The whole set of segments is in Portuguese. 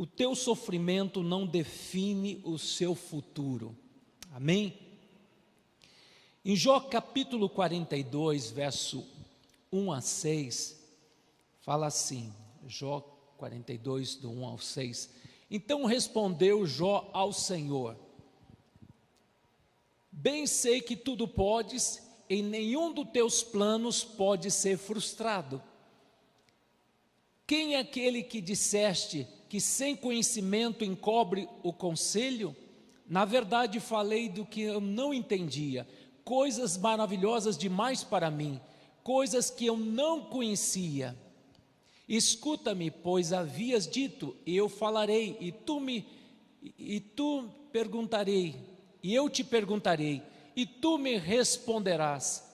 o teu sofrimento não define o seu futuro. Amém? Em Jó capítulo 42, verso 1 a 6, fala assim, Jó 42, do 1 ao 6. Então respondeu Jó ao Senhor: bem sei que tudo podes, e nenhum dos teus planos pode ser frustrado. Quem é aquele que disseste que sem conhecimento encobre o conselho? Na verdade falei do que eu não entendia, coisas maravilhosas demais para mim, coisas que eu não conhecia. Escuta-me, pois havias dito, e eu falarei, e eu te perguntarei, e tu me responderás.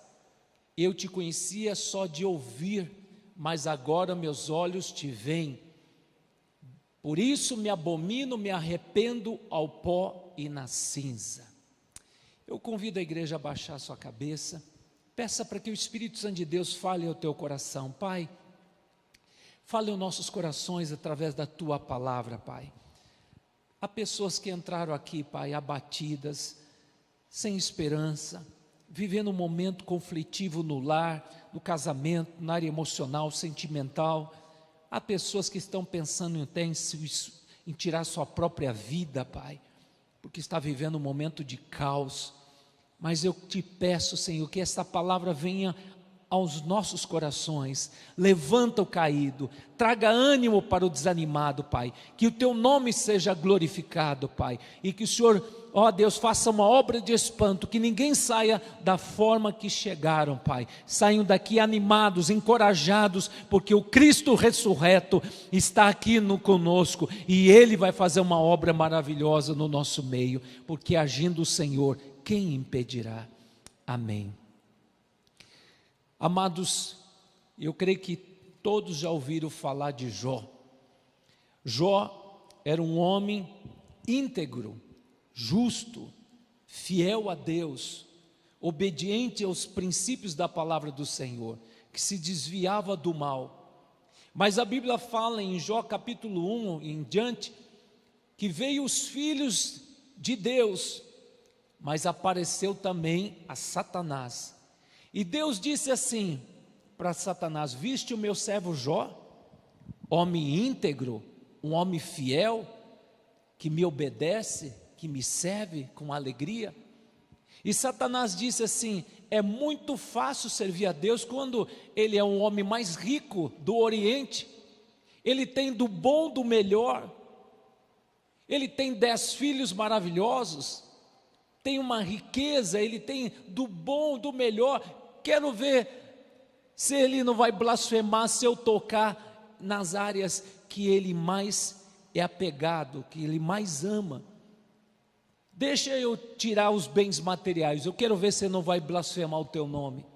Eu te conhecia só de ouvir, mas agora meus olhos te veem. Por isso me abomino, me arrependo ao pó e na cinza. Eu convido a igreja a baixar sua cabeça, peça para que o Espírito Santo de Deus fale ao teu coração. Pai, fale aos nossos corações através da tua palavra, Pai. Há pessoas que entraram aqui, Pai, abatidas, sem esperança, vivendo um momento conflitivo no lar, no casamento, na área emocional, sentimental. Há pessoas que estão pensando em tirar sua própria vida, Pai, porque está vivendo um momento de caos. Mas eu te peço, Senhor, que essa palavra venha aos nossos corações, levanta o caído, traga ânimo para o desanimado, Pai, que o teu nome seja glorificado, Pai, e que o Senhor, ó Deus, faça uma obra de espanto, que ninguém saia da forma que chegaram, Pai, saiam daqui animados, encorajados, porque o Cristo ressurreto está aqui conosco, e Ele vai fazer uma obra maravilhosa no nosso meio, porque agindo o Senhor, quem impedirá? Amém. Amados, eu creio que todos já ouviram falar de Jó. Jó era um homem íntegro, justo, fiel a Deus, obediente aos princípios da palavra do Senhor, que se desviava do mal. Mas a Bíblia fala em Jó capítulo 1 em diante, que veio os filhos de Deus, mas apareceu também a Satanás. E Deus disse assim para Satanás: viste o meu servo Jó, homem íntegro, um homem fiel, que me obedece, que me serve com alegria. E Satanás disse assim: é muito fácil servir a Deus quando ele é um homem mais rico do Oriente, ele tem do bom, do melhor, ele tem 10 filhos maravilhosos, tem uma riqueza, ele tem do bom, do melhor. Quero ver se ele não vai blasfemar se eu tocar nas áreas que ele mais é apegado, que ele mais ama. Deixa eu tirar os bens materiais, eu quero ver se ele não vai blasfemar o teu nome.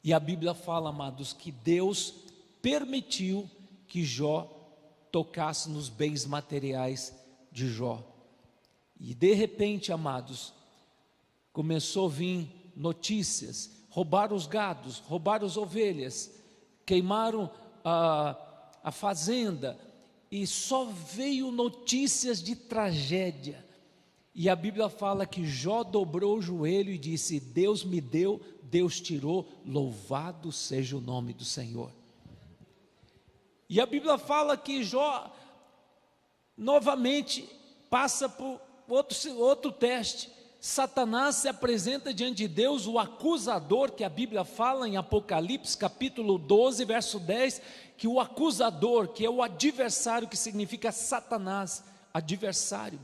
E a Bíblia fala, amados, que Deus permitiu que Jó tocasse nos bens materiais de Jó. E de repente, amados, começou a vir notícias: roubaram os gados, roubaram as ovelhas, queimaram a fazenda, e só veio notícias de tragédia. E a Bíblia fala que Jó dobrou o joelho e disse: Deus me deu, Deus tirou, louvado seja o nome do Senhor. E a Bíblia fala que Jó novamente passa por outro teste. Satanás se apresenta diante de Deus, o acusador, que a Bíblia fala em Apocalipse capítulo 12, verso 10, que o acusador, que é o adversário, que significa Satanás, adversário,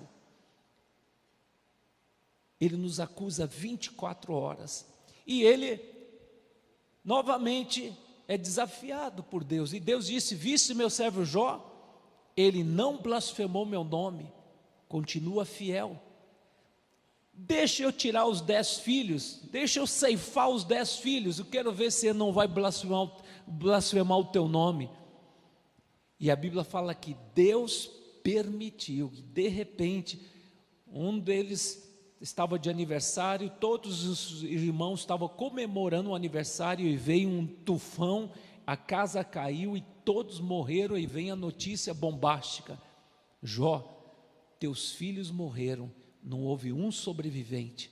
ele nos acusa 24 horas, e ele novamente é desafiado por Deus, e Deus disse: viste meu servo Jó, ele não blasfemou meu nome, continua fiel. Deixa eu tirar os 10 filhos, deixa eu ceifar os 10 filhos, eu quero ver se ele não vai blasfemar o teu nome. E a Bíblia fala que Deus permitiu, que de repente, um deles estava de aniversário, todos os irmãos estavam comemorando o aniversário, e veio um tufão a casa caiu e todos morreram, e vem a notícia bombástica: Jó, teus filhos morreram, não houve um sobrevivente.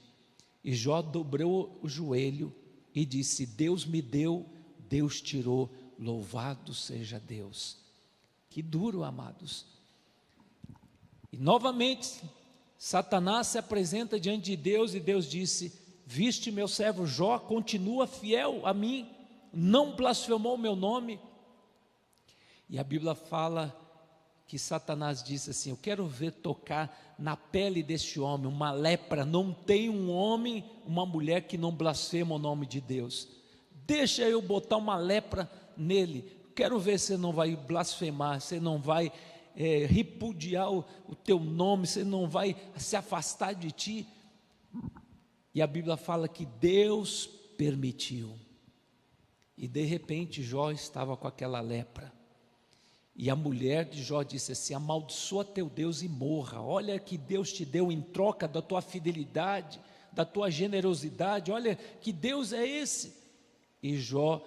E Jó dobrou o joelho e disse: Deus me deu, Deus tirou, louvado seja Deus. Que duro, amados. E novamente Satanás se apresenta diante de Deus, e Deus disse: viste meu servo Jó, continua fiel a mim, não blasfemou o meu nome. E a Bíblia fala que Satanás disse assim: eu quero ver tocar na pele deste homem uma lepra. Não tem um homem, uma mulher que não blasfema o nome de Deus. Deixa eu botar uma lepra nele, quero ver se você não vai blasfemar, você não vai repudiar o teu nome, você não vai se afastar de ti. E a Bíblia fala que Deus permitiu, e de repente Jó estava com aquela lepra. E a mulher de Jó disse assim: amaldiçoa teu Deus e morra. Olha que Deus te deu em troca da tua fidelidade, da tua generosidade. Olha que Deus é esse. E Jó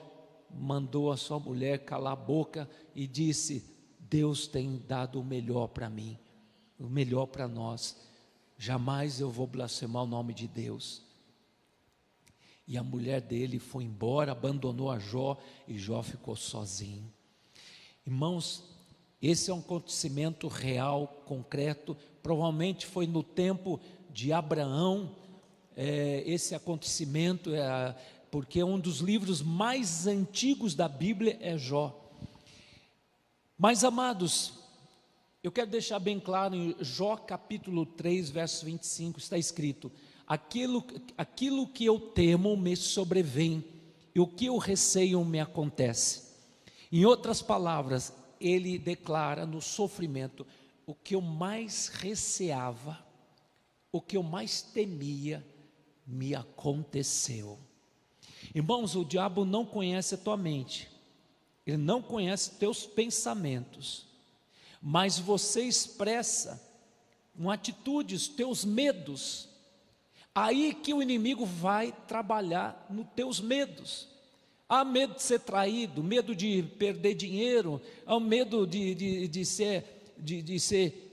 mandou a sua mulher calar a boca e disse: Deus tem dado o melhor para mim, o melhor para nós. Jamais eu vou blasfemar o nome de Deus. E a mulher dele foi embora, abandonou a Jó, e Jó ficou sozinho. Irmãos, esse é um acontecimento real, concreto. Provavelmente foi no tempo de Abraão, esse acontecimento, porque um dos livros mais antigos da Bíblia é Jó. Mas, amados, eu quero deixar bem claro, em Jó capítulo 3, verso 25, está escrito: aquilo que eu temo me sobrevém, e o que eu receio me acontece. Em outras palavras, ele declara no sofrimento: o que eu mais receava, o que eu mais temia, me aconteceu. Irmãos, o diabo não conhece a tua mente, ele não conhece teus pensamentos, mas você expressa com atitudes teus medos. Aí que o inimigo vai trabalhar nos teus medos. Há medo de ser traído, medo de perder dinheiro, há medo de ser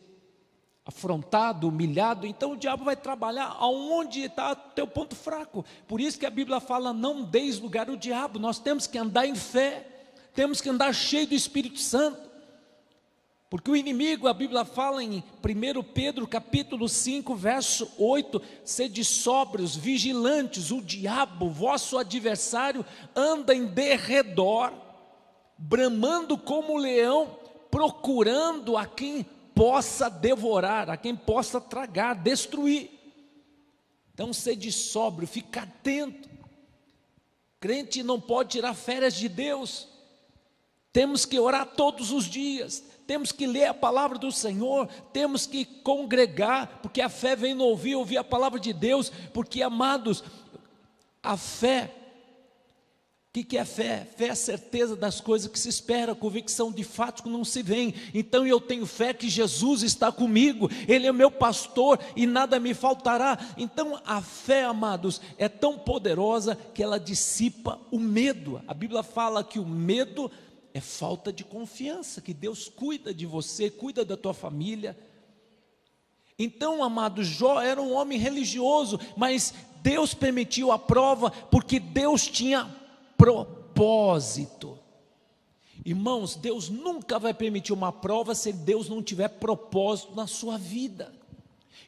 afrontado, humilhado. Então o diabo vai trabalhar aonde está o teu ponto fraco. Por isso que a Bíblia fala: não deis lugar ao diabo. Nós temos que andar em fé, temos que andar cheio do Espírito Santo, porque o inimigo, a Bíblia fala em 1 Pedro capítulo 5, verso 8, sede sóbrios, vigilantes, o diabo, vosso adversário, anda em derredor, bramando como leão, procurando a quem possa devorar, a quem possa tragar, destruir. Então sede sóbrio, fica atento. Crente não pode tirar férias de Deus. Temos que orar todos os dias, temos que ler a palavra do Senhor, temos que congregar, porque a fé vem no ouvir a palavra de Deus. Porque, amados, a fé, o que é fé? Fé é a certeza das coisas que se espera, convicção de fatos que não se veem. Então eu tenho fé que Jesus está comigo, Ele é meu pastor e nada me faltará. Então a fé, amados, é tão poderosa que ela dissipa o medo. A Bíblia fala que o medo é falta de confiança, que Deus cuida de você, cuida da tua família. Então, amado, Jó era um homem religioso, mas Deus permitiu a prova, porque Deus tinha propósito. Irmãos, Deus nunca vai permitir uma prova se Deus não tiver propósito na sua vida.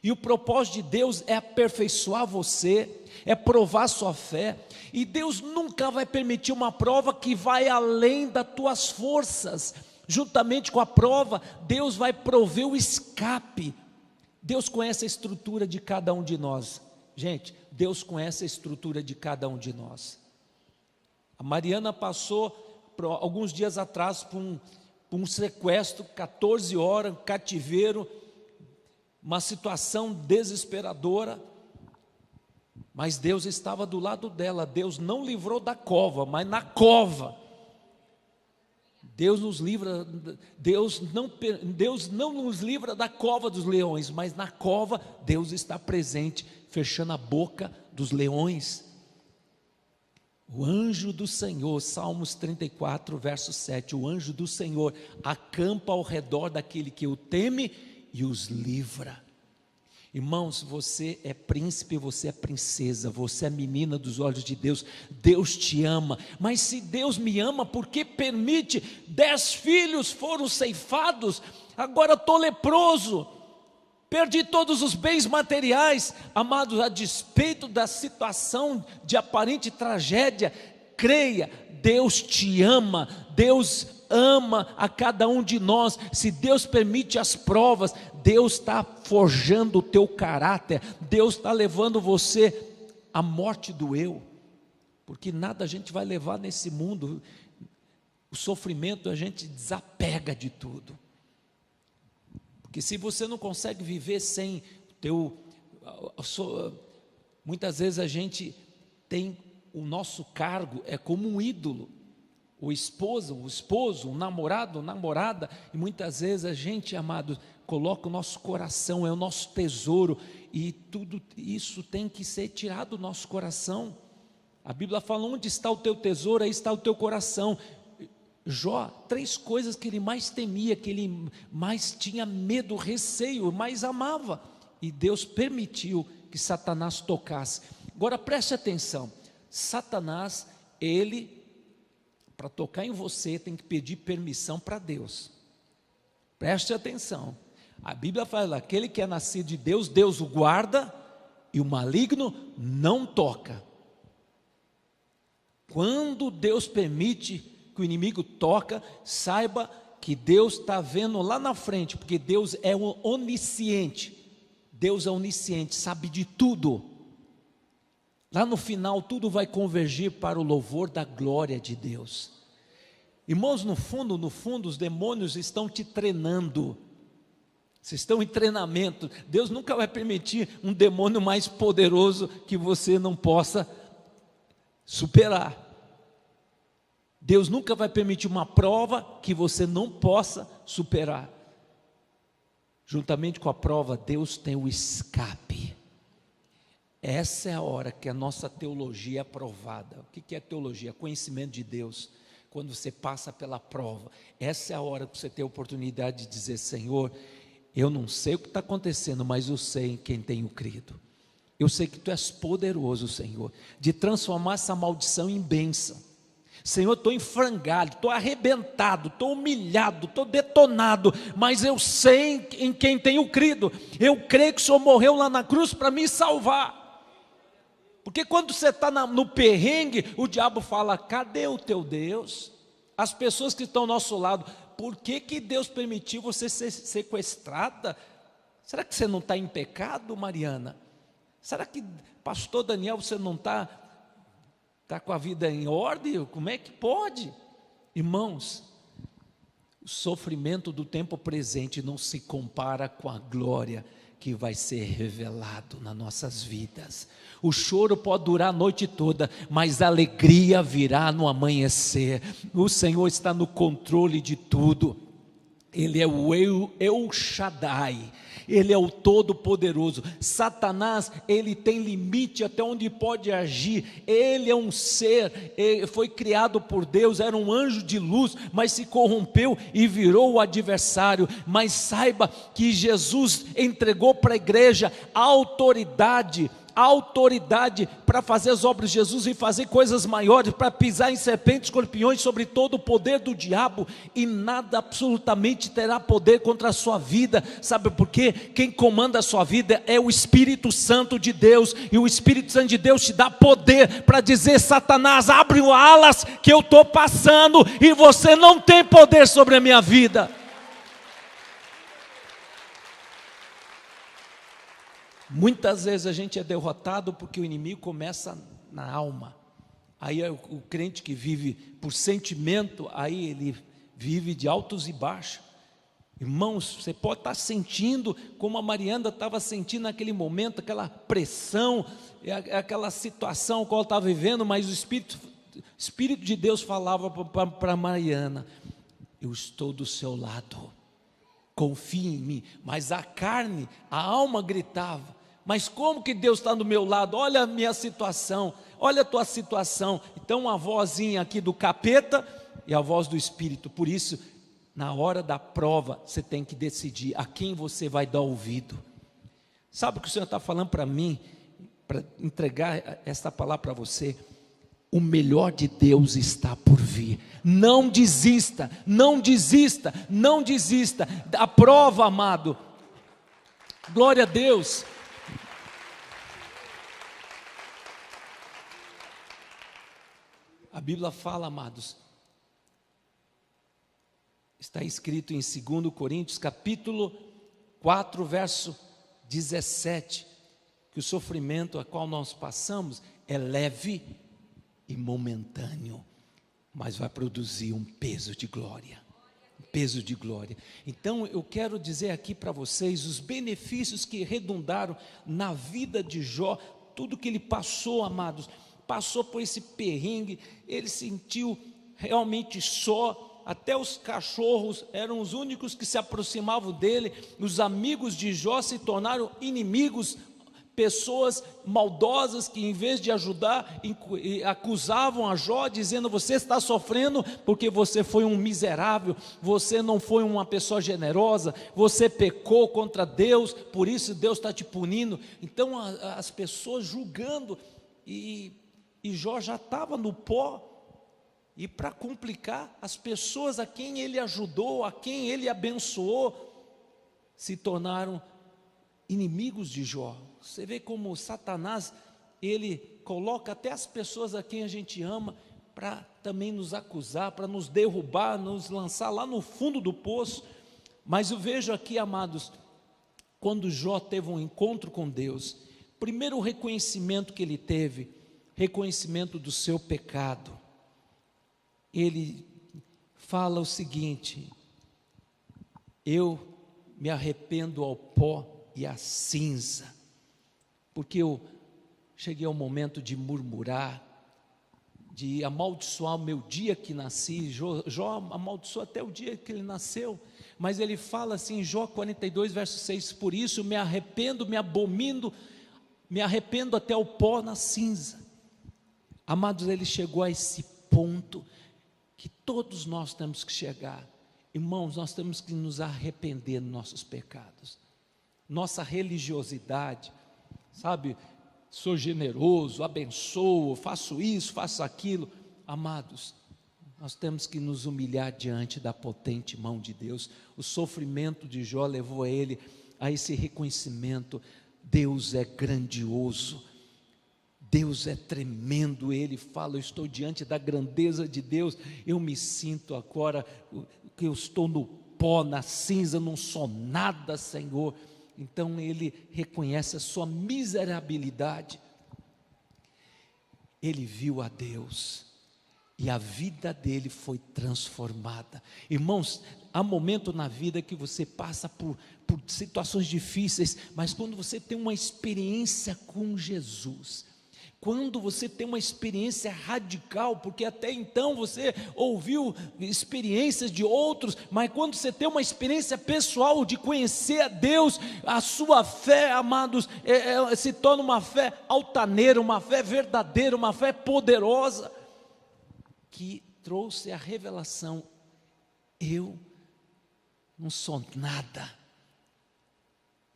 E o propósito de Deus é aperfeiçoar você, é provar sua fé. E Deus nunca vai permitir uma prova que vai além das tuas forças. Juntamente com a prova, Deus vai prover o escape. Deus conhece a estrutura de cada um de nós. Gente, Deus conhece a estrutura de cada um de nós. A Mariana passou, alguns dias atrás, por um sequestro, 14 horas, cativeiro, uma situação desesperadora. Mas Deus estava do lado dela. Deus não livrou da cova, mas na cova. Deus nos livra, Deus não nos livra da cova dos leões, mas na cova Deus está presente, fechando a boca dos leões. O anjo do Senhor, Salmos 34, verso 7, o anjo do Senhor acampa ao redor daquele que o teme e os livra. Irmãos, você é príncipe, você é princesa, você é menina dos olhos de Deus, Deus te ama, mas se Deus me ama, por que permite? 10 filhos foram ceifados, agora estou leproso, perdi todos os bens materiais. Amados, a despeito da situação de aparente tragédia, creia, Deus te ama, Deus ama a cada um de nós. Se Deus permite as provas, Deus está forjando o teu caráter, Deus está levando você à morte do eu, porque nada a gente vai levar nesse mundo, o sofrimento a gente desapega de tudo, porque se você não consegue viver sem muitas vezes a gente tem o nosso cargo, é como um ídolo, o esposo, o namorado, namorada, e muitas vezes a gente, amado, coloca o nosso coração, é o nosso tesouro, e tudo isso tem que ser tirado do nosso coração. A Bíblia fala: onde está o teu tesouro, aí está o teu coração. Jó, 3 coisas que ele mais temia, que ele mais tinha medo, receio, mais amava, e Deus permitiu que Satanás tocasse. Agora preste atenção, Satanás, ele, para tocar em você, tem que pedir permissão para Deus. Preste atenção, a Bíblia fala: aquele que é nascido de Deus, Deus o guarda, e o maligno não toca. Quando Deus permite que o inimigo toca, saiba que Deus está vendo lá na frente, porque Deus é onisciente, Deus é onisciente, sabe de tudo. Lá no final tudo vai convergir para o louvor da glória de Deus. Irmãos, no fundo, os demônios estão te treinando, vocês estão em treinamento. Deus nunca vai permitir um demônio mais poderoso que você não possa superar. Deus nunca vai permitir uma prova que você não possa superar. Juntamente com a prova, Deus tem o escape. Essa é a hora que a nossa teologia é aprovada. O que é teologia? Conhecimento de Deus. Quando você passa pela prova, essa é a hora que você tem a oportunidade de dizer: Senhor, eu não sei o que está acontecendo, mas eu sei em quem tenho crido. Eu sei que Tu és poderoso, Senhor, de transformar essa maldição em bênção. Senhor, estou em frangalho, estou arrebentado, estou humilhado, estou detonado, mas eu sei em quem tenho crido. Eu creio que o Senhor morreu lá na cruz para me salvar. Porque quando você está no perrengue, o diabo fala: cadê o teu Deus? As pessoas que estão ao nosso lado: por que Deus permitiu você ser sequestrada? Será que você não está em pecado, Mariana? Será que, pastor Daniel, você não está com a vida em ordem? Como é que pode? Irmãos, o sofrimento do tempo presente não se compara com a glória que vai ser revelado nas nossas vidas. O choro pode durar a noite toda, mas a alegria virá no amanhecer. O Senhor está no controle de tudo. Ele é o El Shaddai, Ele é o Todo-Poderoso. Satanás, ele tem limite até onde pode agir. Ele é um ser, ele foi criado por Deus, era um anjo de luz, mas se corrompeu e virou o adversário. Mas saiba que Jesus entregou para a igreja a autoridade para fazer as obras de Jesus e fazer coisas maiores, para pisar em serpentes, escorpiões, sobre todo o poder do diabo, e nada absolutamente terá poder contra a sua vida. Sabe por quê? Quem comanda a sua vida é o Espírito Santo de Deus, e o Espírito Santo de Deus te dá poder para dizer: Satanás, abre alas que eu estou passando, e você não tem poder sobre a minha vida. Muitas vezes a gente é derrotado porque o inimigo começa na alma. Aí o crente que vive por sentimento, aí ele vive de altos e baixos. Irmãos, você pode estar sentindo como a Mariana estava sentindo naquele momento, aquela pressão, aquela situação que ela estava vivendo, mas o Espírito de Deus falava para Mariana: eu estou do seu lado, confie em mim. Mas a carne, a alma gritava: Mas como que Deus está do meu lado? Olha a minha situação, olha a tua situação. Então uma vozinha aqui do capeta e a voz do Espírito. Por isso, na hora da prova, você tem que decidir a quem você vai dar ouvido. Sabe o que o Senhor está falando para mim? Para entregar esta palavra para você. O melhor de Deus está por vir. Não desista, não desista, não desista. A prova, amado. Glória a Deus. A Bíblia fala, amados, está escrito em 2 Coríntios, capítulo 4, verso 17, que o sofrimento a qual nós passamos é leve e momentâneo, mas vai produzir um peso de glória. Um peso de glória. Então eu quero dizer aqui para vocês os benefícios que redundaram na vida de Jó, tudo que ele passou, amados, passou por esse perrengue, ele sentiu realmente só, até os cachorros eram os únicos que se aproximavam dele, os amigos de Jó se tornaram inimigos, pessoas maldosas que em vez de ajudar, acusavam a Jó, dizendo: você está sofrendo porque você foi um miserável, você não foi uma pessoa generosa, você pecou contra Deus, por isso Deus está te punindo. Então as pessoas julgando, e Jó já estava no pó, e para complicar, as pessoas a quem ele ajudou, a quem ele abençoou, se tornaram inimigos de Jó. Você vê como Satanás, ele coloca até as pessoas a quem a gente ama, para também nos acusar, para nos derrubar, nos lançar lá no fundo do poço. Mas eu vejo aqui, amados, quando Jó teve um encontro com Deus, primeiro o reconhecimento que ele teve, reconhecimento do seu pecado. Ele fala o seguinte: eu me arrependo ao pó e à cinza, porque eu cheguei ao momento de murmurar, de amaldiçoar o meu dia que nasci. Jó amaldiçoou até o dia que ele nasceu, mas ele fala assim em Jó 42, verso 6, por isso me arrependo, me abomino, me arrependo até o pó na cinza. Amados, ele chegou a esse ponto que todos nós temos que chegar. Irmãos, nós temos que nos arrepender dos nossos pecados. Nossa religiosidade, sabe, sou generoso, abençoo, faço isso, faço aquilo. Amados, nós temos que nos humilhar diante da potente mão de Deus. O sofrimento de Jó levou ele a esse reconhecimento: Deus é grandioso, Deus é tremendo. Ele fala: eu estou diante da grandeza de Deus, eu me sinto agora que eu estou no pó, na cinza, não sou nada, Senhor. Então ele reconhece a sua miserabilidade. Ele viu a Deus e a vida dele foi transformada. Irmãos, há momento na vida que você passa por situações difíceis, mas quando você tem uma experiência com Jesus, quando você tem uma experiência radical, porque até então você ouviu experiências de outros, mas quando você tem uma experiência pessoal de conhecer a Deus, a sua fé, amados, se torna uma fé altaneira, uma fé verdadeira, uma fé poderosa, que trouxe a revelação: eu não sou nada,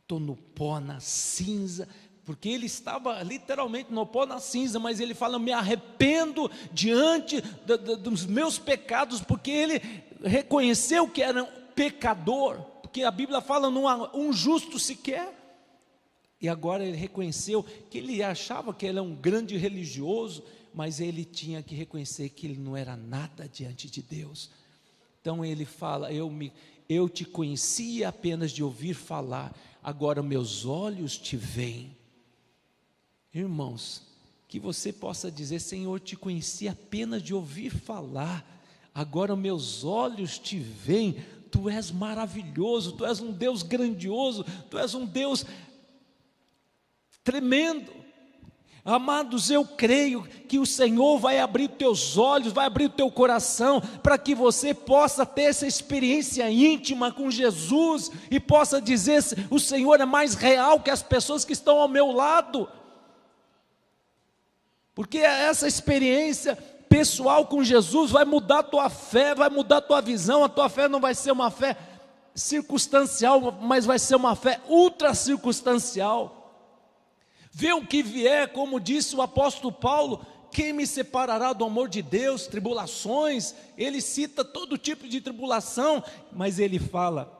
estou no pó, na cinza. Porque ele estava literalmente no pó, na cinza, mas ele fala: eu me arrependo diante dos meus pecados, porque ele reconheceu que era um pecador, porque a Bíblia fala: não há um justo sequer. E agora ele reconheceu que ele achava que ele era um grande religioso, mas ele tinha que reconhecer que ele não era nada diante de Deus. Então ele fala: eu te conhecia apenas de ouvir falar, agora meus olhos te veem. Irmãos, que você possa dizer: Senhor, te conheci apenas de ouvir falar, agora meus olhos te veem. Tu és maravilhoso, tu és um Deus grandioso, tu és um Deus tremendo. Amados, eu creio que o Senhor vai abrir teus olhos, vai abrir o teu coração, para que você possa ter essa experiência íntima com Jesus, e possa dizer: o Senhor é mais real que as pessoas que estão ao meu lado, porque essa experiência pessoal com Jesus vai mudar a tua fé, vai mudar a tua visão. A tua fé não vai ser uma fé circunstancial, mas vai ser uma fé ultra circunstancial. Vê o que vier, como disse o apóstolo Paulo: quem me separará do amor de Deus? Tribulações. Ele cita todo tipo de tribulação, mas ele fala: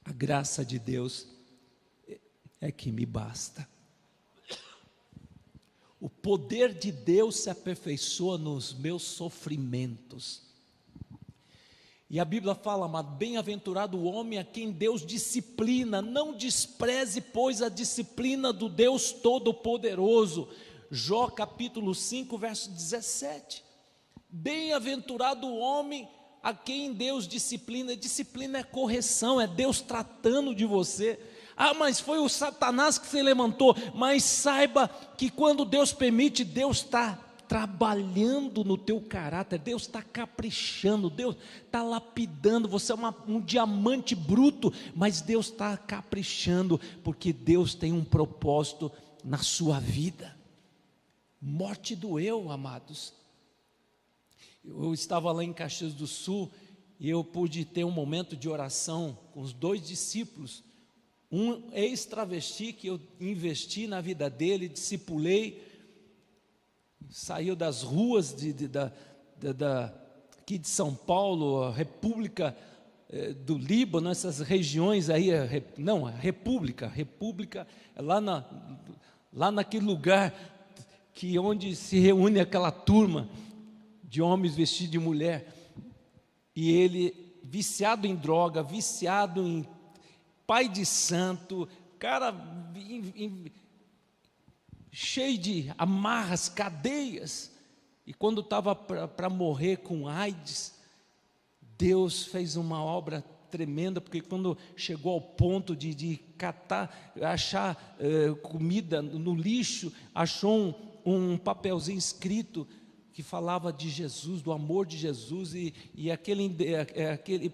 a graça de Deus é que me basta. O poder de Deus se aperfeiçoa nos meus sofrimentos. E a Bíblia fala, amado: bem-aventurado o homem a quem Deus disciplina, não despreze, pois, a disciplina do Deus Todo-Poderoso. Jó capítulo 5, verso 17. Bem-aventurado o homem a quem Deus disciplina. Disciplina é correção, é Deus tratando de você. Ah, mas foi o Satanás que se levantou. Mas saiba que quando Deus permite, Deus está trabalhando no teu caráter, Deus está caprichando, Deus está lapidando. Você é um diamante bruto, mas Deus está caprichando, porque Deus tem um propósito na sua vida. Morte doeu, amados. Eu estava lá em Caxias do Sul, e eu pude ter um momento de oração com os 2 discípulos, um ex-travesti que eu investi na vida dele, discipulei, saiu das ruas aqui de São Paulo, a República do Líbano, essas regiões aí, a República, é lá naquele lugar onde se reúne aquela turma de homens vestidos de mulher, e ele viciado em droga, viciado em pai de santo, cara cheio de amarras, cadeias, e quando estava para morrer com AIDS, Deus fez uma obra tremenda, porque quando chegou ao ponto de achar comida no lixo, achou um papelzinho escrito que falava de Jesus, do amor de Jesus, e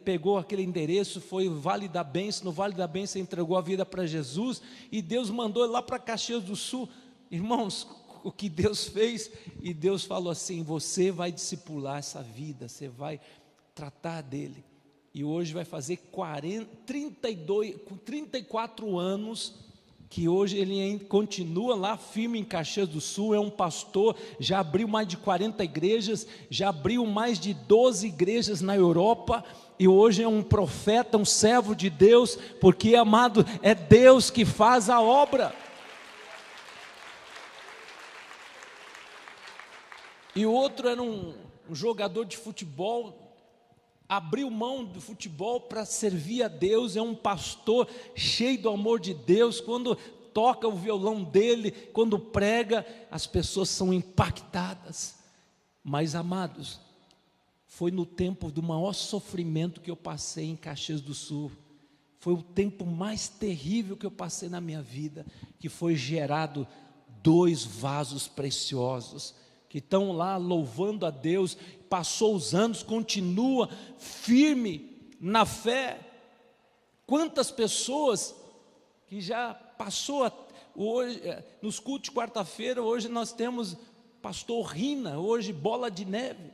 pegou aquele endereço, foi o Vale da Bênção. No Vale da Bênção entregou a vida para Jesus, e Deus mandou ele lá para Caxias do Sul. Irmãos, o que Deus fez, e Deus falou assim: você vai discipular essa vida, você vai tratar dele, e hoje vai fazer 34 anos, que hoje ele continua lá firme em Caxias do Sul, é um pastor, já abriu mais de 40 igrejas, já abriu mais de 12 igrejas na Europa, e hoje é um profeta, um servo de Deus, porque, amado, é Deus que faz a obra. E o outro era um jogador de futebol, abriu mão do futebol para servir a Deus, é um pastor cheio do amor de Deus. Quando toca o violão dele, quando prega, as pessoas são impactadas. Mas, amados, foi no tempo do maior sofrimento que eu passei em Caxias do Sul, foi o tempo mais terrível que eu passei na minha vida, que foi gerado 2 vasos preciosos, que estão lá louvando a Deus, passou os anos, continua firme na fé. Quantas pessoas que já passou, hoje, nos cultos de quarta-feira, hoje nós temos pastor Rina, hoje Bola de Neve,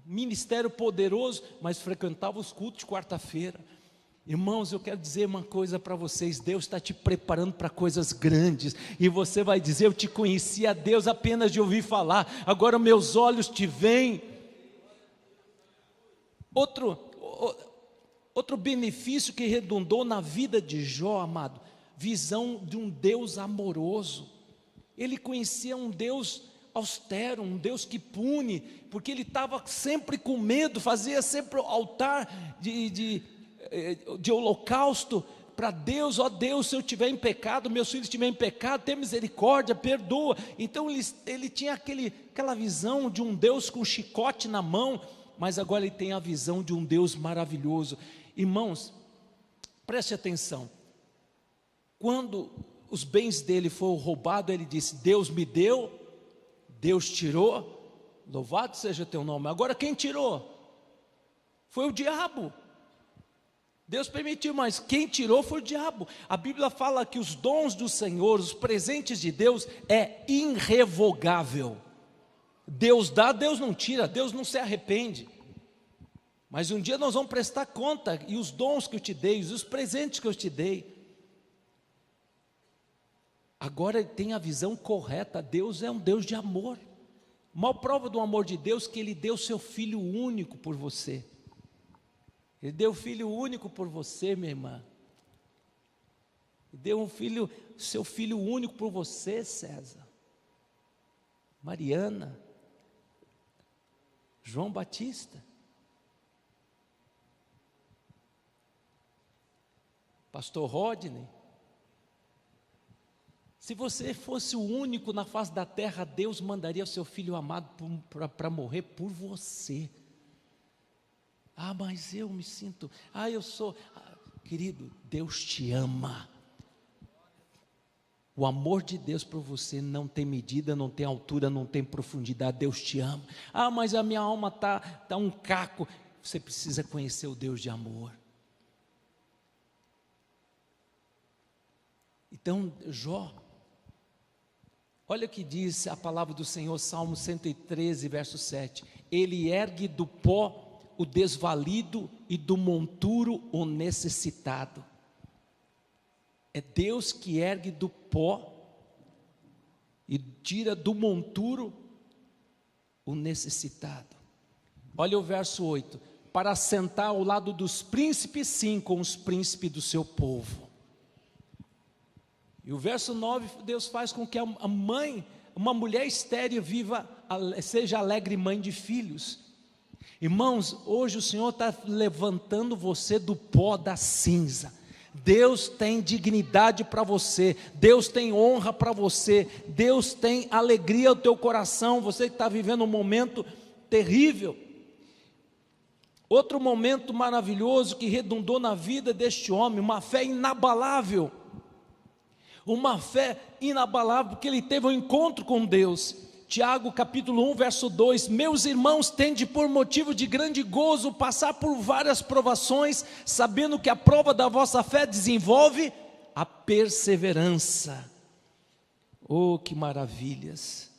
ministério poderoso, mas frequentava os cultos de quarta-feira. Irmãos, eu quero dizer uma coisa para vocês: Deus está te preparando para coisas grandes, e você vai dizer: eu te conhecia Deus apenas de ouvir falar, agora meus olhos te veem. Outro benefício que redundou na vida de Jó, amado: visão de um Deus amoroso. Ele conhecia um Deus austero, um Deus que pune, porque ele estava sempre com medo, fazia sempre altar de holocausto para Deus. Ó Deus, se eu estiver em pecado, meus filhos estiverem em pecado, tem misericórdia, perdoa. Então ele tinha aquela visão de um Deus com chicote na mão, mas agora ele tem a visão de um Deus maravilhoso. Irmãos, preste atenção, quando os bens dele foram roubados, ele disse: Deus me deu, Deus tirou, louvado seja teu nome. Agora quem tirou? Foi o diabo. Deus permitiu, mas quem tirou foi o diabo. A Bíblia fala que os dons do Senhor, os presentes de Deus, é irrevogável. Deus dá, Deus não tira, Deus não se arrepende. Mas um dia nós vamos prestar conta, e os dons que eu te dei, os presentes que eu te dei. Agora ele tem a visão correta. Deus é um Deus de amor. A maior prova do amor de Deus é que Ele deu seu Filho único por você. Ele deu o Filho único por você, minha irmã. Ele deu seu Filho único por você, César, Mariana, João Batista, Pastor Rodney. Se você fosse o único na face da terra, Deus mandaria o seu Filho amado para morrer por você. Ah, mas eu me sinto, eu sou, querido, Deus te ama. O amor de Deus por você não tem medida, não tem altura, não tem profundidade. Deus te ama. Ah, mas a minha alma tá um caco. Você precisa conhecer o Deus de amor. Então, Jó, olha o que diz a palavra do Senhor, Salmo 113, verso 7. Ele ergue do pó o desvalido e do monturo o necessitado. É Deus que ergue do pó e tira do monturo o necessitado. Olha o verso 8. Para assentar ao lado dos príncipes, sim, com os príncipes do seu povo. E o verso 9, Deus faz com que a mãe, uma mulher estéril seja alegre mãe de filhos. Irmãos, hoje o Senhor está levantando você do pó da cinza. Deus tem dignidade para você, Deus tem honra para você, Deus tem alegria no teu coração. Você que está vivendo um momento terrível. Outro momento maravilhoso que redundou na vida deste homem, uma fé inabalável. Uma fé inabalável, porque ele teve um encontro com Deus. Tiago capítulo 1, verso 2: meus irmãos, tende por motivo de grande gozo passar por várias provações, sabendo que a prova da vossa fé desenvolve a perseverança. Oh, que maravilhas!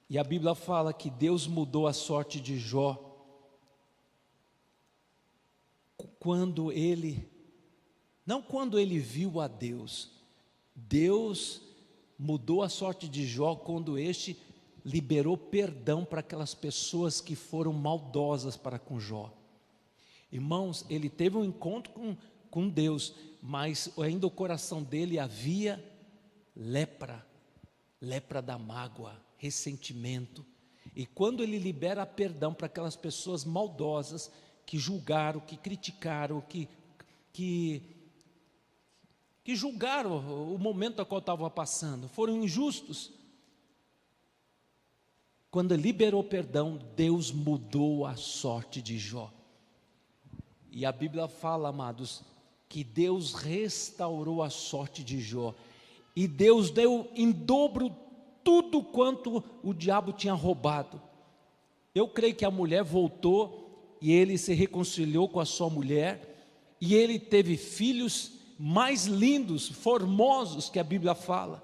E a Bíblia fala que Deus mudou a sorte de Jó, não quando ele viu a Deus. Deus mudou a sorte de Jó quando este liberou perdão para aquelas pessoas que foram maldosas para com Jó. Irmãos, ele teve um encontro com Deus, mas ainda o coração dele havia lepra da mágoa, ressentimento. E quando ele libera perdão para aquelas pessoas maldosas que julgaram, que criticaram, que julgaram o momento a qual estava passando, foram injustos. Quando ele liberou perdão, Deus mudou a sorte de Jó. E a Bíblia fala, amados, que Deus restaurou a sorte de Jó. E Deus deu em dobro tudo quanto o diabo tinha roubado. Eu creio que a mulher voltou e ele se reconciliou com a sua mulher. E ele teve filhos mais lindos, formosos, que a Bíblia fala.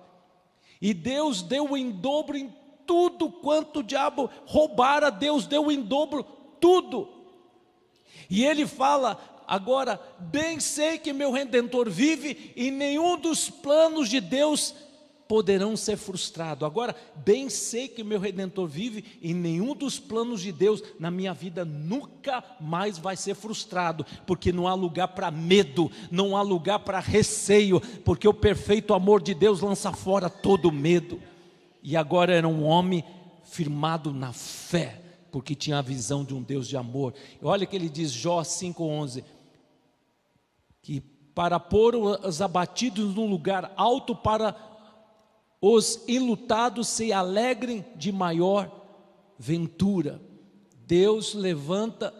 E Deus deu em dobro em tudo quanto o diabo roubara. Deus deu em dobro tudo. E ele fala agora: bem sei que meu Redentor vive e nenhum dos planos de Deus poderão ser frustrados. Agora, bem sei que meu Redentor vive e nenhum dos planos de Deus na minha vida nunca mais vai ser frustrado, porque não há lugar para medo, não há lugar para receio, porque o perfeito amor de Deus lança fora todo medo. E agora era um homem firmado na fé, porque tinha a visão de um Deus de amor. Olha que ele diz, Jó 5,11, que para pôr os abatidos num lugar alto, para os enlutados se alegrem de maior ventura. Deus levanta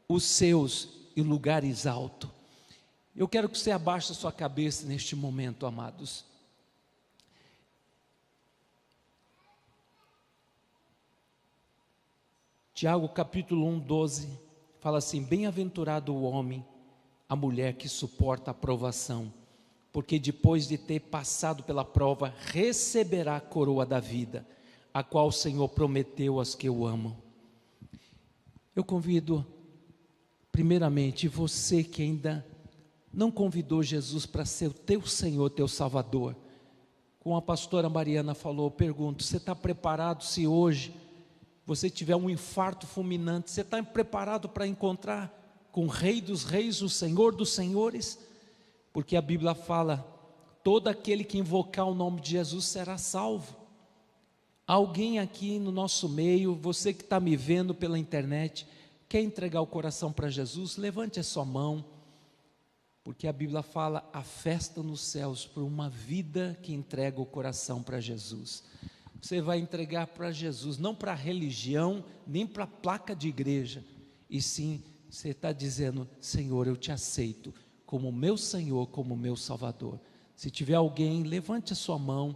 os seus em lugares altos. Eu quero que você abaixe a sua cabeça neste momento, amados. Tiago capítulo 1, 12, fala assim: bem-aventurado o homem, a mulher que suporta a provação, porque depois de ter passado pela prova, receberá a coroa da vida, a qual o Senhor prometeu aos que o amam. Eu convido, primeiramente, você que ainda não convidou Jesus para ser o teu Senhor, teu Salvador. Como a pastora Mariana falou, eu pergunto: você está preparado? Se hoje você tiver um infarto fulminante, você está preparado para encontrar com o Rei dos Reis, o Senhor dos Senhores? Porque a Bíblia fala: todo aquele que invocar o nome de Jesus será salvo. Alguém aqui no nosso meio, você que está me vendo pela internet, quer entregar o coração para Jesus? Levante a sua mão, porque a Bíblia fala: a festa nos céus por uma vida que entrega o coração para Jesus. Você vai entregar para Jesus, não para a religião, nem para a placa de igreja, e sim, você está dizendo: Senhor, eu te aceito como meu Senhor, como meu Salvador. Se tiver alguém, levante a sua mão,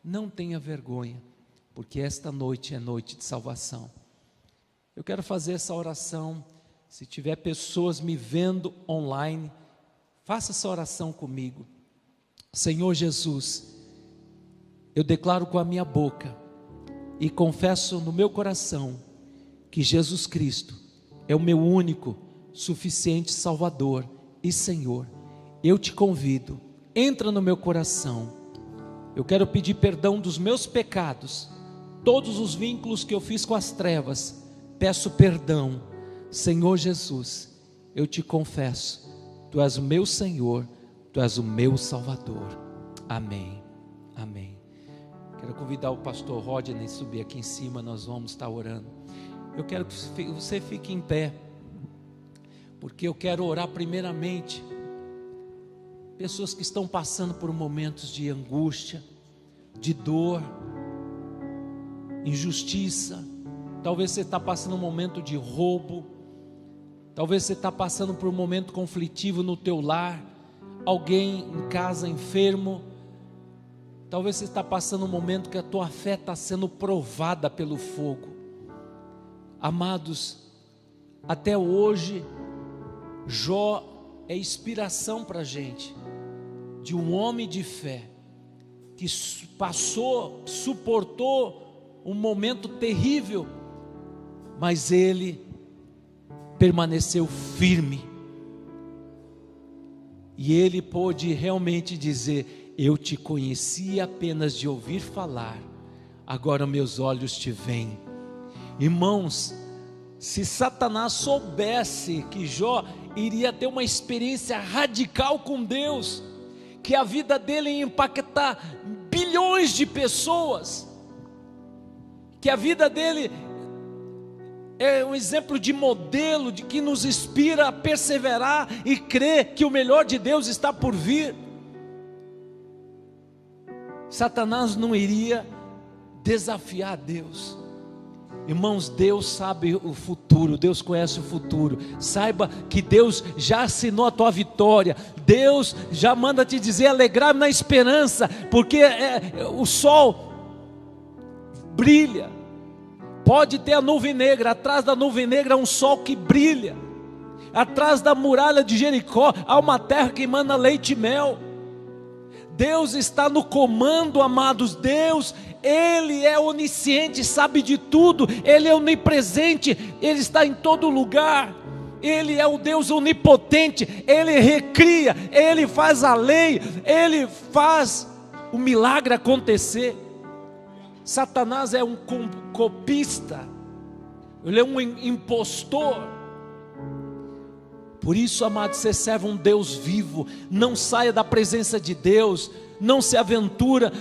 não tenha vergonha, porque esta noite é noite de salvação. Eu quero fazer essa oração. Se tiver pessoas me vendo online, faça essa oração comigo. Senhor Jesus, eu declaro com a minha boca e confesso no meu coração que Jesus Cristo é o meu único, suficiente Salvador e Senhor. Eu te convido, entra no meu coração. Eu quero pedir perdão dos meus pecados, todos os vínculos que eu fiz com as trevas, peço perdão. Senhor Jesus, eu te confesso, Tu és o meu Senhor, Tu és o meu Salvador. Amém, amém. Quero convidar o pastor Rodney a subir aqui em cima, nós vamos estar orando. Eu quero que você fique em pé, porque eu quero orar primeiramente pessoas que estão passando por momentos de angústia, de dor, injustiça. Talvez você está passando um momento de roubo, talvez você está passando por um momento conflitivo no teu lar, alguém em casa enfermo, talvez você está passando um momento que a tua fé está sendo provada pelo fogo. Amados, até hoje, Jó é inspiração para a gente, de um homem de fé, que suportou um momento terrível, mas ele permaneceu firme, e ele pôde realmente dizer: eu te conheci apenas de ouvir falar, agora meus olhos te veem. Irmãos, se Satanás soubesse que Jó iria ter uma experiência radical com Deus, que a vida dele ia impactar bilhões de pessoas, que a vida dele é um exemplo de modelo, de que nos inspira a perseverar e crer que o melhor de Deus está por vir, Satanás não iria desafiar Deus. Irmãos, Deus sabe o futuro, Deus conhece o futuro. Saiba que Deus já assinou a tua vitória. Deus já manda te dizer: alegrar-me na esperança, porque o sol brilha. Pode ter a nuvem negra, atrás da nuvem negra há um sol que brilha. Atrás da muralha de Jericó há uma terra que emana leite e mel. Deus está no comando, amados. Deus, Ele é onisciente, sabe de tudo. Ele é onipresente, Ele está em todo lugar. Ele é o Deus onipotente. Ele recria, Ele faz a lei, Ele faz o milagre acontecer. Satanás é um copista, ele é um impostor. Por isso, amado, você serve um Deus vivo. Não saia da presença de Deus, não se aventura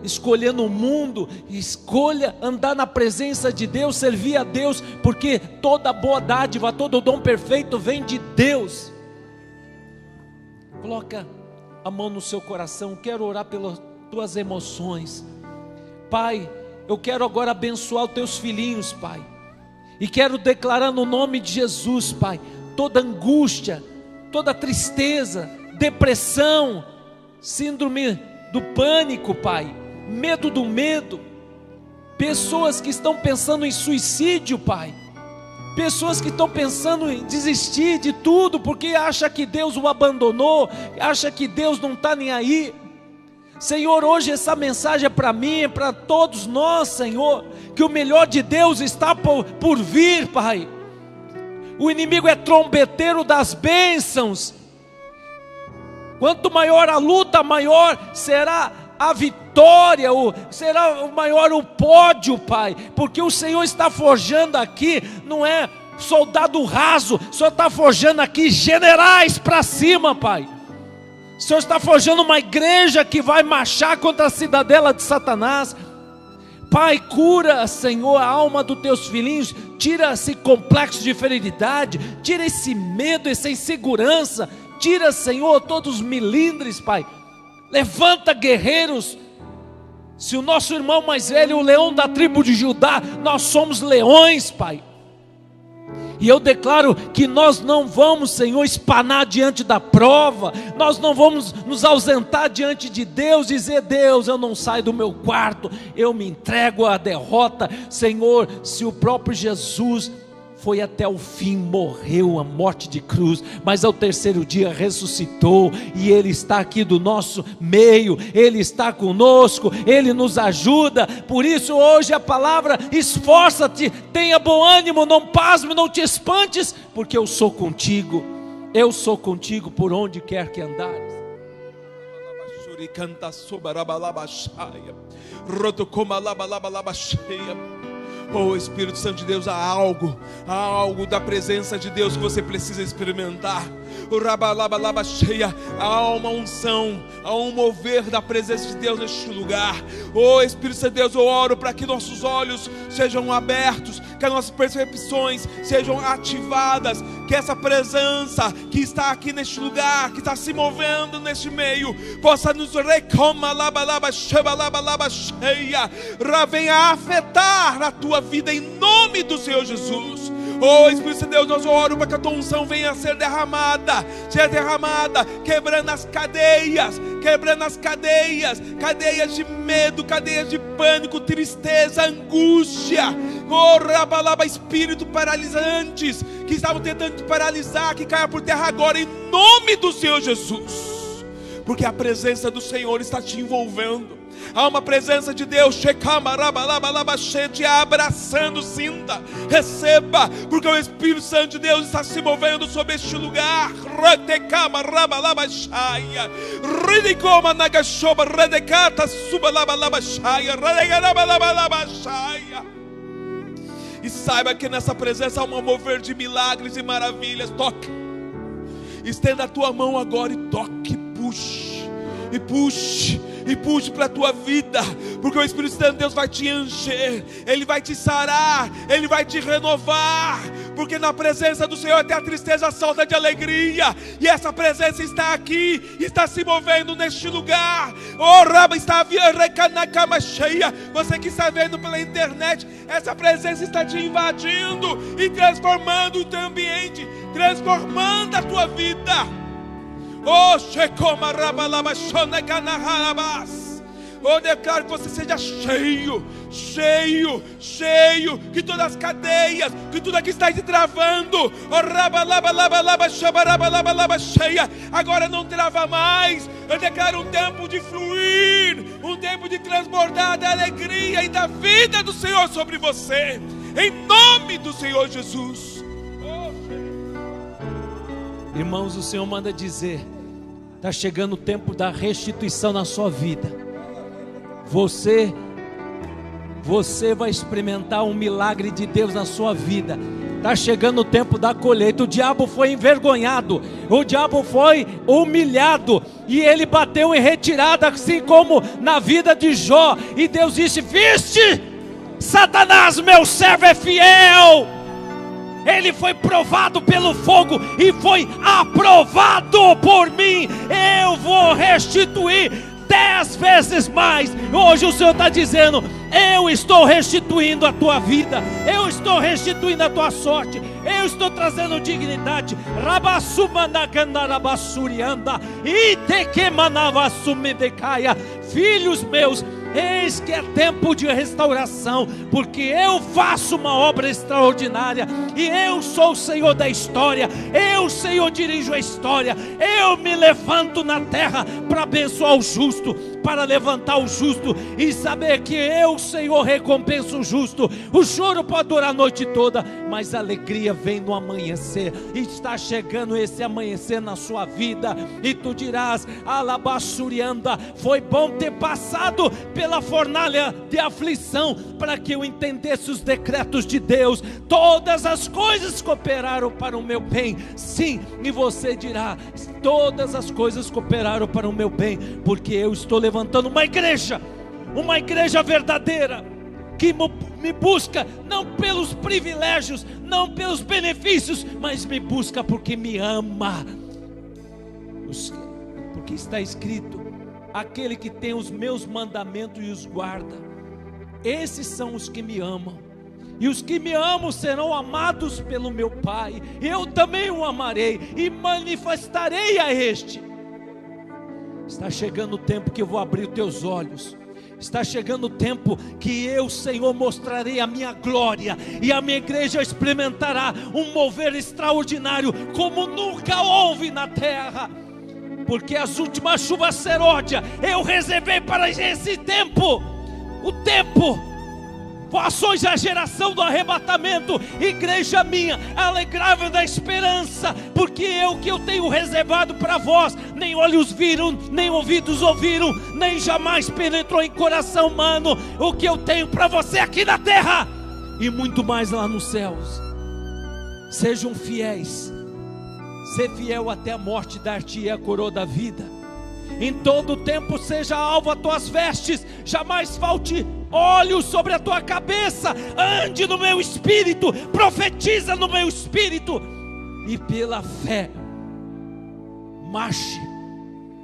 escolhendo o mundo. Escolha andar na presença de Deus, servir a Deus, porque toda boa dádiva, todo dom perfeito vem de Deus. Coloca a mão no seu coração. Quero orar pelas tuas emoções. Pai, eu quero agora abençoar os teus filhinhos, Pai, e quero declarar no nome de Jesus, Pai, toda angústia, toda tristeza, depressão, síndrome do pânico, Pai, medo do medo, pessoas que estão pensando em suicídio, Pai, pessoas que estão pensando em desistir de tudo, porque acha que Deus o abandonou, acha que Deus não está nem aí. Senhor, hoje essa mensagem é para mim, é para todos nós, Senhor, que o melhor de Deus está por vir, Pai. O inimigo é trombeteiro das bênçãos. Quanto maior a luta, maior será a vitória, será maior o pódio, Pai, porque o Senhor está forjando aqui, não é soldado raso, o Senhor está forjando aqui generais para cima, Pai. O Senhor está forjando uma igreja que vai marchar contra a cidadela de Satanás. Pai, cura, Senhor, a alma dos teus filhinhos, tira esse complexo de inferioridade, tira esse medo, essa insegurança, tira, Senhor, todos os milindres, Pai. Levanta guerreiros. Se o nosso irmão mais velho, o leão da tribo de Judá, nós somos leões, Pai. E eu declaro que nós não vamos, Senhor, espanar diante da prova, nós não vamos nos ausentar diante de Deus, dizer: Deus, eu não saio do meu quarto, eu me entrego à derrota. Senhor, se o próprio Jesus foi até o fim, morreu a morte de cruz, mas ao terceiro dia ressuscitou, e Ele está aqui do nosso meio, Ele está conosco, Ele nos ajuda. Por isso hoje a palavra: esforça-te, tenha bom ânimo, não pasme, não te espantes, porque eu sou contigo por onde quer que andares. Oh Espírito Santo de Deus, há algo da presença de Deus que você precisa experimentar. Há uma unção, há um mover da presença de Deus neste lugar. Oh Espírito Santo de Deus, eu oro para que nossos olhos sejam abertos, que as nossas percepções sejam ativadas, que essa presença que está aqui neste lugar, que está se movendo neste meio, possa nos venha afetar a tua vida em nome do Senhor Jesus. Oh Espírito Santo de Deus, nós oramos para que a tua unção venha a ser derramada, quebrando as cadeias, cadeias de medo, cadeias de pânico, tristeza, angústia. Oh rabalaba, espírito paralisantes que estavam tentando te paralisar, que caia por terra agora em nome do Senhor Jesus, porque a presença do Senhor está te envolvendo. Há uma presença de Deus te abraçando. Sinta, receba, porque o Espírito Santo de Deus está se movendo sobre este lugar. E saiba que nessa presença há um mover de milagres e maravilhas. Toque, estenda a tua mão agora e toque, puxe, e puxe para a tua vida, porque o Espírito Santo de Deus vai te encher, Ele vai te sarar, Ele vai te renovar, porque na presença do Senhor até a tristeza solta de alegria, e essa presença está aqui, está se movendo neste lugar. Oh Raba, está na cama cheia, você que está vendo pela internet, essa presença está te invadindo e transformando o teu ambiente, transformando a tua vida. Oh, oh, declaro que você seja cheio, que todas as cadeias, que tudo aqui está te travando, agora não trava mais. Eu declaro um tempo de fluir, um tempo de transbordar da alegria e da vida do Senhor sobre você, em nome do Senhor Jesus. Irmãos, o Senhor manda dizer: está chegando o tempo da restituição na sua vida. Você vai experimentar um milagre de Deus na sua vida. Está chegando o tempo da colheita. O diabo foi envergonhado, o diabo foi humilhado, e ele bateu em retirada, assim como na vida de Jó. E Deus disse: viste, Satanás, meu servo é fiel, ele foi provado pelo fogo e foi aprovado por mim. Eu vou restituir 10 vezes mais. Hoje o Senhor está dizendo: Eu estou restituindo a tua vida, eu estou restituindo a tua sorte, eu estou trazendo dignidade. Filhos meus, eis que é tempo de restauração, porque eu faço uma obra extraordinária, e eu sou o Senhor da história, eu, Senhor, dirijo a história. Eu me levanto na terra para abençoar o justo, para levantar o justo, e saber que eu, Senhor, recompenso o justo. O choro pode durar a noite toda, mas a alegria vem no amanhecer, e está chegando esse amanhecer na sua vida, e tu dirás: alabassurianda, foi bom ter passado pela fornalha de aflição, para que eu entendesse os decretos de Deus. Todas as coisas cooperaram para o meu bem. Sim, e você dirá: todas as coisas cooperaram para o meu bem, porque eu estou levantando uma igreja verdadeira, que me busca não pelos privilégios, não pelos benefícios, mas me busca porque me ama. Porque está escrito: aquele que tem os meus mandamentos e os guarda, esses são os que me amam, e os que me amam serão amados pelo meu Pai. Eu também o amarei e manifestarei a este. Está chegando o tempo que eu vou abrir os teus olhos. Está chegando o tempo que eu, Senhor, mostrarei a minha glória, e a minha igreja experimentará um mover extraordinário como nunca houve na terra. Porque as últimas chuvas seródia eu reservei para esse tempo. O tempo, vós sois a geração do arrebatamento, igreja minha, alegrável da esperança, porque o que eu tenho reservado para vós, nem olhos viram, nem ouvidos ouviram, nem jamais penetrou em coração humano, o que eu tenho para você aqui na terra, e muito mais lá nos céus. Sejam fiéis. Ser fiel até a morte, dar-te a coroa da vida. Em todo tempo seja alvo a tuas vestes, jamais falte óleo sobre a tua cabeça. Ande no meu espírito, profetiza no meu espírito, e pela fé marche.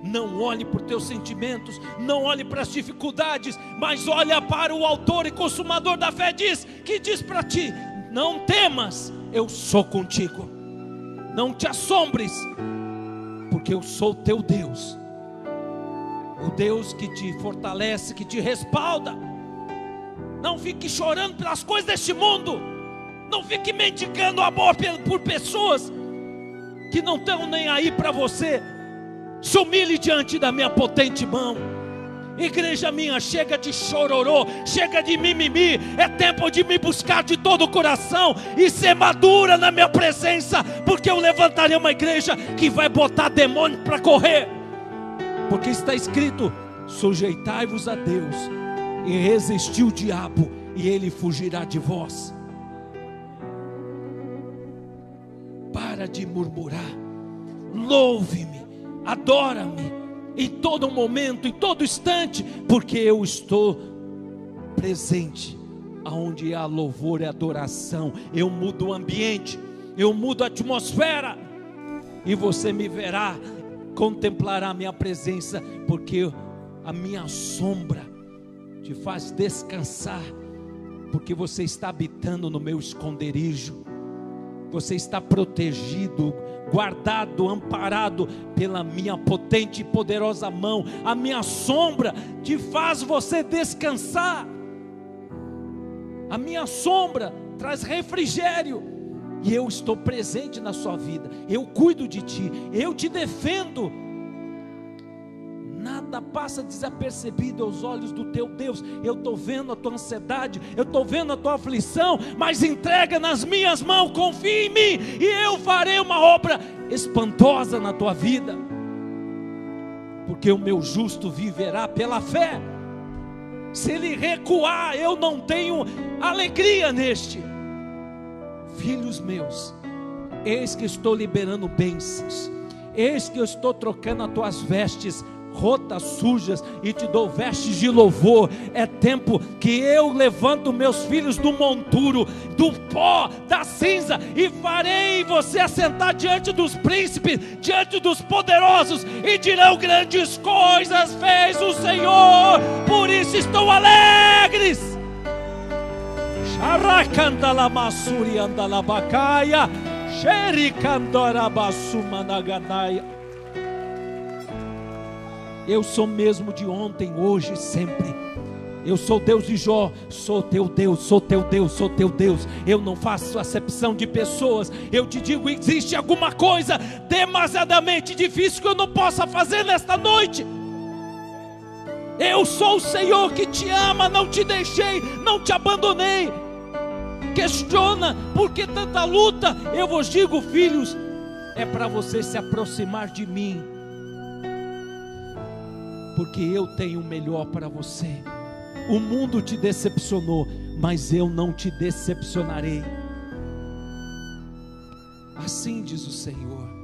Não olhe por teus sentimentos, não olhe para as dificuldades, mas olha para o autor e consumador da fé, que diz para ti: não temas, eu sou contigo. Não te assombres, porque eu sou teu Deus, o Deus que te fortalece, que te respalda. Não fique chorando pelas coisas deste mundo, não fique mendigando amor por pessoas que não estão nem aí para você. Se humilhe diante da minha potente mão. Igreja minha, chega de chororô, chega de mimimi. É tempo de me buscar de todo o coração e ser madura na minha presença, porque eu levantarei uma igreja que vai botar demônio para correr. Porque está escrito: sujeitai-vos a Deus e resistir o diabo, e ele fugirá de vós. Para de murmurar, louve-me, adora-me em todo momento, em todo instante, porque eu estou presente aonde há louvor e adoração. Eu mudo o ambiente, eu mudo a atmosfera, e você me verá, contemplará a minha presença, porque a minha sombra te faz descansar, porque você está habitando no meu esconderijo. Você está protegido, guardado, amparado pela minha potente e poderosa mão. A minha sombra te faz você descansar. A minha sombra traz refrigério, e eu estou presente na sua vida. Eu cuido de ti, eu te defendo. Nada passa desapercebido aos olhos do teu Deus. Eu estou vendo a tua ansiedade, eu estou vendo a tua aflição, mas entrega nas minhas mãos, confia em mim, e eu farei uma obra espantosa na tua vida, porque o meu justo viverá pela fé. Se ele recuar, eu não tenho alegria neste. Filhos meus, eis que estou liberando bênçãos, eis que eu estou trocando as tuas vestes rotas, sujas, e te dou vestes de louvor. É tempo que eu levanto meus filhos do monturo, do pó, da cinza, e farei você assentar diante dos príncipes, diante dos poderosos, e dirão: grandes coisas fez o Senhor, por isso estão alegres. Arracandala Masuri andala Bacaia, Xericandora Basumanaganaya. Eu sou mesmo de ontem, hoje e sempre. Eu sou Deus de Jó, sou teu Deus, sou teu Deus, sou teu Deus. Eu não faço acepção de pessoas. Eu te digo, existe alguma coisa demasiadamente difícil que eu não possa fazer nesta noite? Eu sou o Senhor que te ama, não te deixei, não te abandonei. Questiona, por que tanta luta? Eu vos digo, filhos, é para você se aproximar de mim, porque eu tenho o melhor para você. O mundo te decepcionou, mas eu não te decepcionarei. Assim diz o Senhor.